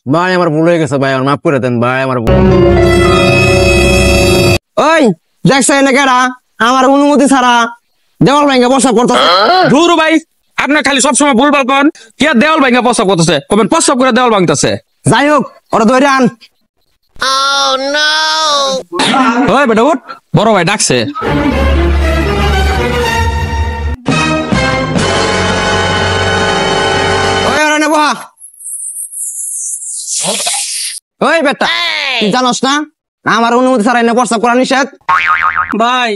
ভাই আমার ভুল হয়ে গেছে ভাই, আমার মাফ করে দেন ভাই, আমার ওই দেখছ না কেডা আমার অনুমতি ছাড়া দেওয়াল ভাঙ্গা প্রস্তাব করতেছে। ধুর ভাই, আপনার খালি সবসময় ভুলভাল কন। কি আর দেওয়াল ভাঙ্গা প্রস্তাব করতেছে, কবেন প্রস্তাব করে দেওয়াল ভাঙতেছে। যাই হোক ওরা ধরে আন। ওই বেটা উঠ, বড় ভাই ডাকছে। ওই ওরা নেবো। ওই বেটা তুই জানোস না আমার অনুমতি ছাড়া এনে প্রস্তাব করা নিষেধ। ভাই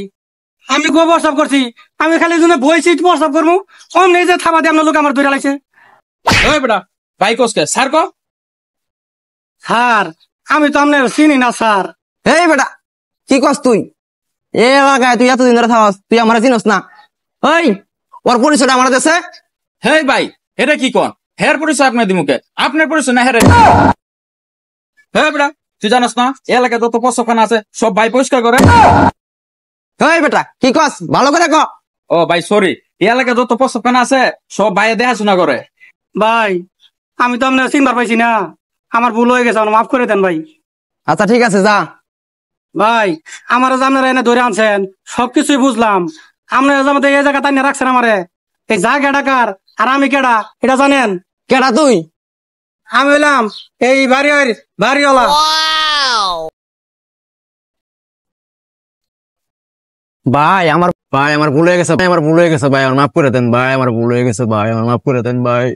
আমি গো প্রস্তাব করছি, আমি খালি জন্য বই সিট প্রস্তাব করবো, কম নেই যে থাবা দিয়ে আপনার লোক আমার ধরে লাগছে। ওই বেটা ভাই কোসকে স্যার ক। স্যার আমি তো আপনার চিনি না স্যার। এই বেটা কি কস তুই? এ এলাকায় তুই এতদিন ধরে থাকস, তুই আমার চিনস না? ওই ওর পরিচয়টা আমার দেশে। হেই ভাই এটা কি কন? হের পরিচয় আপনার দিমুকে, আপনার পরিচয় না হেরে। হ্যাঁ বেটা তুই জানাস না এলাকায় যত প্রস্তাবখানা আছে সব ভাই পরিষ্কার করে। ওই বেটা কি কস ভালো করে ক। ও ভাই সরি, এলাকায় যত প্রস্তাবখানা আছে সব ভাই দেখাশোনা করে। ভাই আমি তো আপনার চিনবার পাইছি না, আমার ভুল হয়ে গেছে, আমার মাফ করে দেন ভাই। আচ্ছা ঠিক আছে যা। ভাই আমার যে আপনারা এনে ধরে আনছেন সবকিছুই বুঝলাম, আপনারা যে আমাদের এই জায়গা তাই রাখছেন আমারে, এই জায়গা ডাকার আর আমি কেডা এটা জানেন? কেডা তুই? আমি হইলাম এই বাড়িওয়ালা। ভাই আমার ভুল হয়ে গেছে ভাই, আমার ভুল হয়ে গেছে ভাই, আমার মাফ করে দেন ভাই, আমার ভুল হয়ে গেছে ভাই, আমার মাফ করে দেন ভাই।